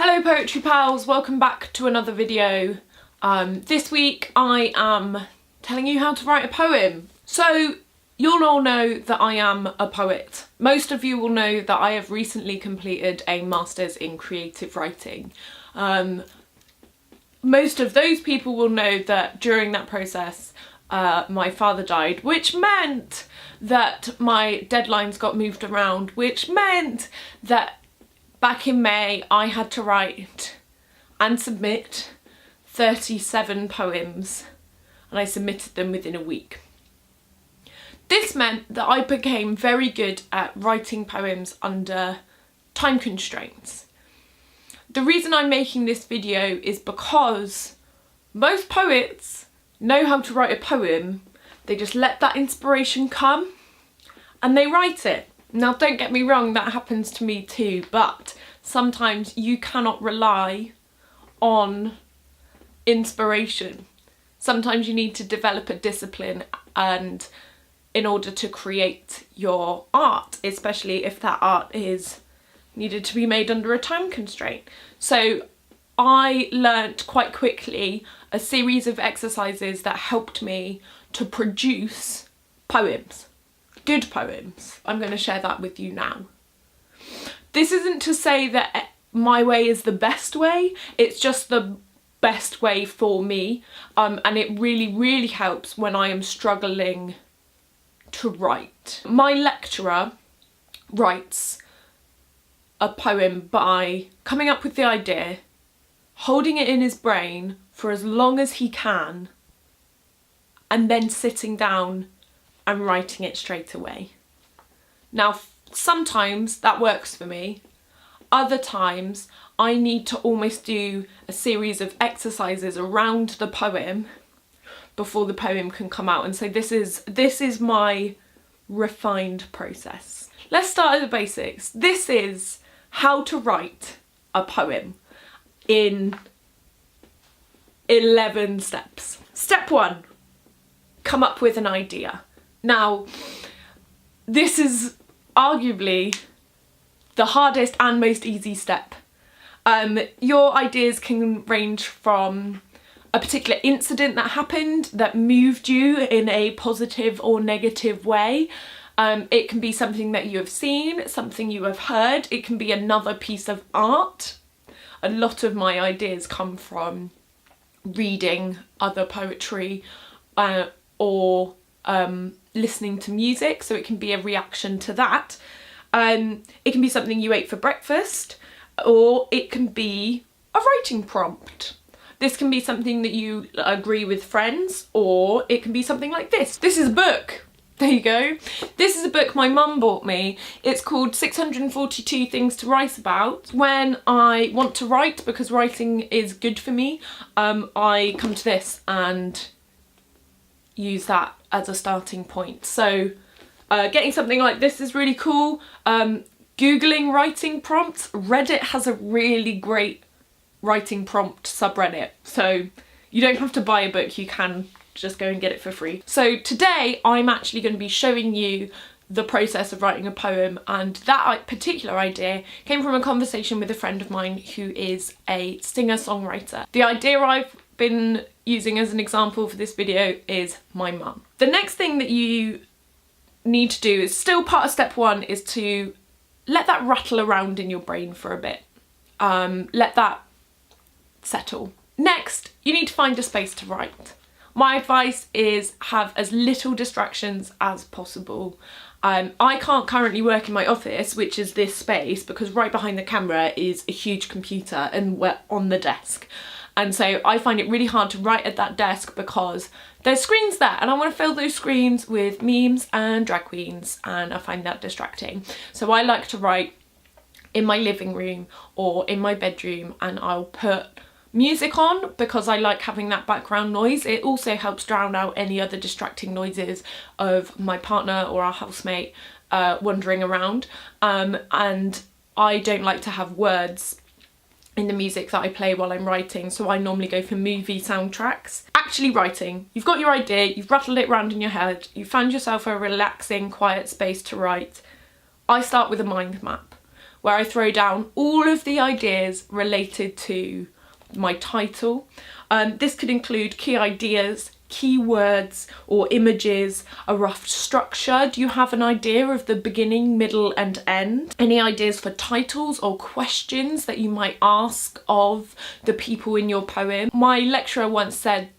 Hello Poetry Pals, welcome back to another video. This week I am telling you how to write a poem. So you'll all know that I am a poet. Most of you will know that I have recently completed a Masters in Creative Writing. Most of those people will know that during that process my father died, which meant that my deadlines got moved around, which meant that back in May I had to write and submit 37 poems, and I submitted them within a week. This meant that I became very good at writing poems under time constraints. The reason I'm making this video is because most poets know how to write a poem. They just let that inspiration come and they write it. Now don't get me wrong, that happens to me too, but sometimes you cannot rely on inspiration. Sometimes you need to develop a discipline and in order to create your art, especially if that art is needed to be made under a time constraint. So I learnt quite quickly a series of exercises that helped me to produce poems. Good poems. I'm going to share that with you now. This isn't to say that my way is the best way, it's just the best way for me, and it really helps when I am struggling to write. My lecturer writes a poem by coming up with the idea, holding it in his brain for as long as he can, and then sitting down and writing it straight away. Now sometimes that works for me, other times I need to almost do a series of exercises around the poem before the poem can come out, and so this is my refined process. Let's start at the basics. This is how to write a poem in 11 steps. Step 1, come up with an idea. Now, this is arguably the hardest and most easy step. Your ideas can range from a particular incident that happened that moved you in a positive or negative way. It can be something that you have seen, something you have heard. It can be another piece of art. A lot of my ideas come from reading other poetry or listening to music, so it can be a reaction to that. It can be something you ate for breakfast, or it can be a writing prompt. This can be something that you agree with friends, or it can be something like this. This is a book. There you go. This is a book my mum bought me. It's called 642 Things to Write About. When I want to write, because writing is good for me, I come to this and use that as a starting point. So getting something like this is really cool. Googling writing prompts, Reddit has a really great writing prompt subreddit, so you don't have to buy a book, you can just go and get it for free. So today I'm actually going to be showing you the process of writing a poem, and that particular idea came from a conversation with a friend of mine who is a singer-songwriter. The idea I've been using as an example for this video is my mum. The next thing that you need to do is still part of step 1, is to let that rattle around in your brain for a bit. Let that settle. Next, you need to find a space to write. My advice is have as little distractions as possible. I can't currently work in my office, which is this space, because right behind the camera is a huge computer and we're on the desk. And so I find it really hard to write at that desk because there's screens there and I want to fill those screens with memes and drag queens, and I find that distracting. So I like to write in my living room or in my bedroom, and I'll put music on because I like having that background noise. It also helps drown out any other distracting noises of my partner or our housemate wandering around, and I don't like to have words in the music that I play while I'm writing, so I normally go for movie soundtracks. Actually writing, you've got your idea, you've rattled it around in your head, you found yourself a relaxing, quiet space to write. I start with a mind map. where I throw down all of the ideas related to my title. This could include key ideas, keywords or images, a rough structure. Do you have an idea of the beginning, middle and end? Any ideas for titles or questions that you might ask of the people in your poem? My lecturer once said,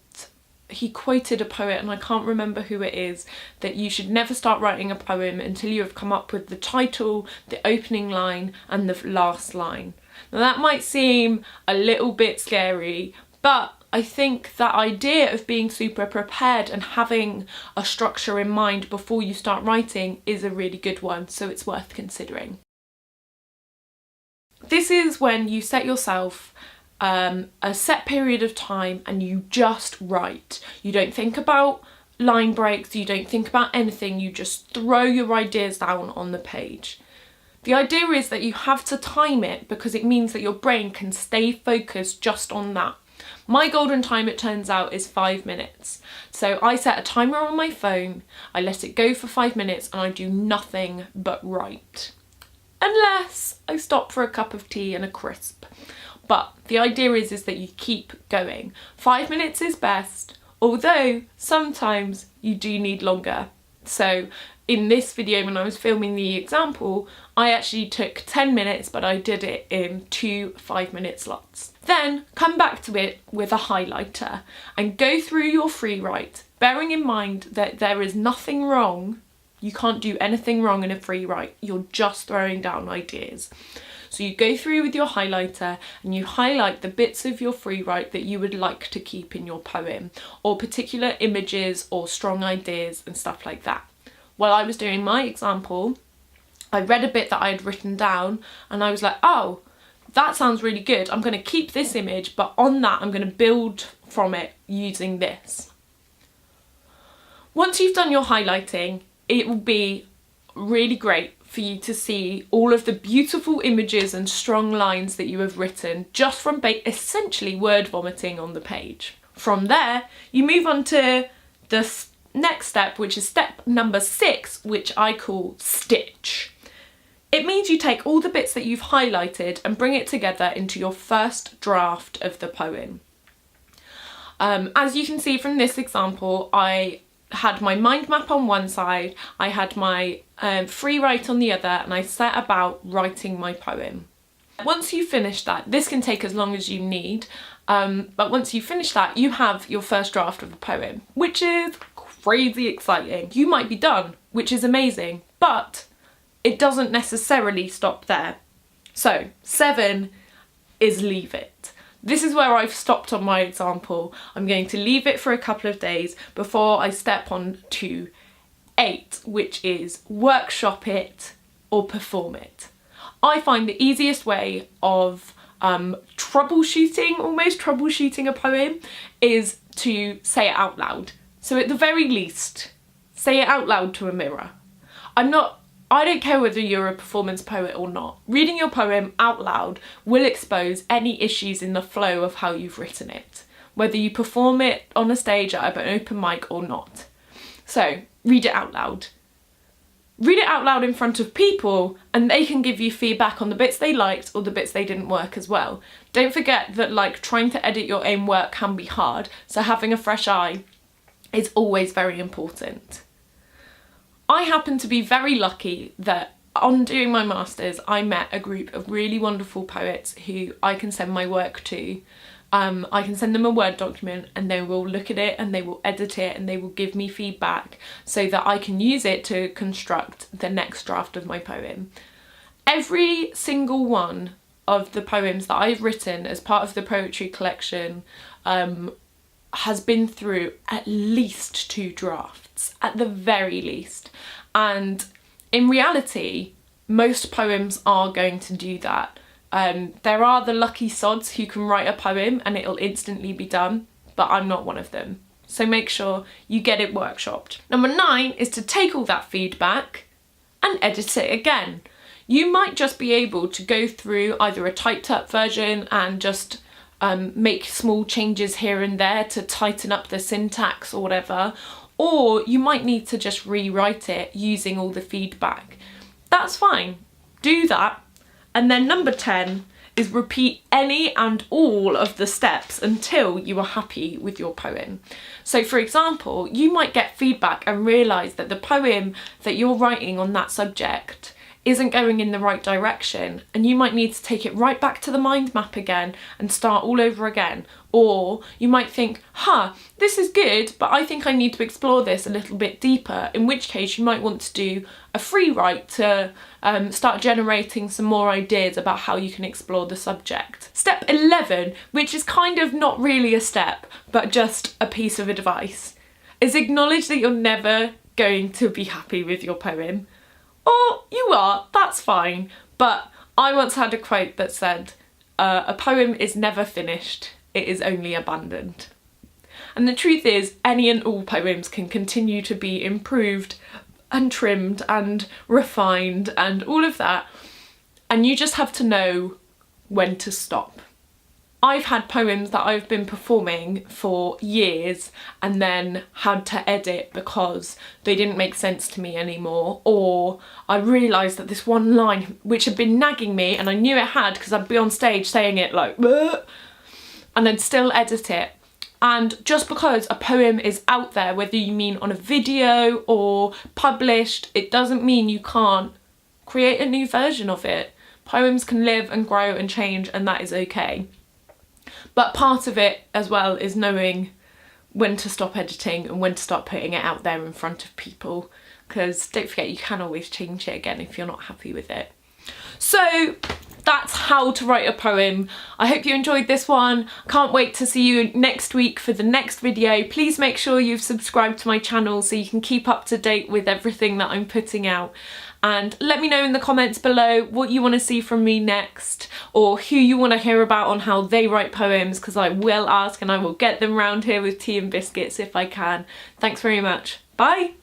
he quoted a poet, and I can't remember who it is, that you should never start writing a poem until you have come up with the title, the opening line and the last line. Now that might seem a little bit scary, but I think that idea of being super prepared and having a structure in mind before you start writing is a really good one, so it's worth considering. This is when you set yourself a set period of time and you just write. You don't think about line breaks, you don't think about anything, you just throw your ideas down on the page. The idea is that you have to time it because it means that your brain can stay focused just on that. My golden time, it turns out, is 5 minutes. So I set a timer on my phone, I let it go for 5 minutes and I do nothing but write. Unless I stop for a cup of tea and a crisp. But the idea is that you keep going. 5 minutes is best, although sometimes you do need longer. So in this video, when I was filming the example, I actually took 10 minutes, but I did it in 2 5-minute slots. Then come back to it with a highlighter and go through your free write, bearing in mind that there is nothing wrong. You can't do anything wrong in a free write. You're just throwing down ideas. So you go through with your highlighter and you highlight the bits of your free write that you would like to keep in your poem, or particular images or strong ideas and stuff like that. While I was doing my example, I read a bit that I had written down and I was like, oh, that sounds really good. I'm going to keep this image, but on that I'm going to build from it using this. Once you've done your highlighting, it will be really great for you to see all of the beautiful images and strong lines that you have written just from essentially word vomiting on the page. From there, you move on to the next step, which is step number 6, which I call stitch. It means you take all the bits that you've highlighted and bring it together into your first draft of the poem. As you can see from this example, I had my mind map on one side, I had my free write on the other, and I set about writing my poem. Once you finish that, this can take as long as you need, but once you finish that, you have your first draft of a poem, which is crazy exciting. You might be done, which is amazing, but it doesn't necessarily stop there. So 7 is leave it. This is where I've stopped on my example. I'm going to leave it for a couple of days before I step on to 8, which is workshop it or perform it. I find the easiest way of almost troubleshooting a poem is to say it out loud. So at the very least, say it out loud to a mirror. I don't care whether you're a performance poet or not. Reading your poem out loud will expose any issues in the flow of how you've written it, whether you perform it on a stage at an open mic or not. So read it out loud. Read it out loud in front of people and they can give you feedback on the bits they liked or the bits they didn't work as well. Don't forget that trying to edit your own work can be hard, so having a fresh eye is always very important. I happen to be very lucky that on doing my masters I met a group of really wonderful poets who I can send my work to. I can send them a Word document and they will look at it and they will edit it and they will give me feedback so that I can use it to construct the next draft of my poem. Every single one of the poems that I've written as part of the poetry collection has been through at least 2 drafts, at the very least. And in reality, most poems are going to do that. There are the lucky sods who can write a poem and it'll instantly be done, but I'm not one of them. So make sure you get it workshopped. Number 9 is to take all that feedback and edit it again. You might just be able to go through either a typed up version and just make small changes here and there to tighten up the syntax or whatever, or you might need to just rewrite it using all the feedback. That's fine, do that, And then number 10 is repeat any and all of the steps until you are happy with your poem. So for example, you might get feedback and realise that the poem that you're writing on that subject isn't going in the right direction, and you might need to take it right back to the mind map again and start all over again. Or you might think, this is good, but I think I need to explore this a little bit deeper, in which case you might want to do a free write to start generating some more ideas about how you can explore the subject. Step 11, which is kind of not really a step, but just a piece of advice, is acknowledge that you're never going to be happy with your poem. Or you are, that's fine. But I once had a quote that said, a poem is never finished, it is only abandoned. And the truth is, any and all poems can continue to be improved and trimmed and refined and all of that. And you just have to know when to stop. I've had poems that I've been performing for years and then had to edit because they didn't make sense to me anymore, or I realised that this one line, which had been nagging me, and I knew it had because I'd be on stage saying it like, bleh, and I'd still edit it. And just because a poem is out there, whether you mean on a video or published, it doesn't mean you can't create a new version of it. Poems can live and grow and change, and that is okay. But part of it as well is knowing when to stop editing and when to start putting it out there in front of people, because don't forget, you can always change it again if you're not happy with it. So that's how to write a poem. I hope you enjoyed this one. Can't wait to see you next week for the next video. Please make sure you've subscribed to my channel so you can keep up to date with everything that I'm putting out. And let me know in the comments below what you want to see from me next, or who you want to hear about on how they write poems, because I will ask and I will get them round here with tea and biscuits if I can. Thanks very much. Bye!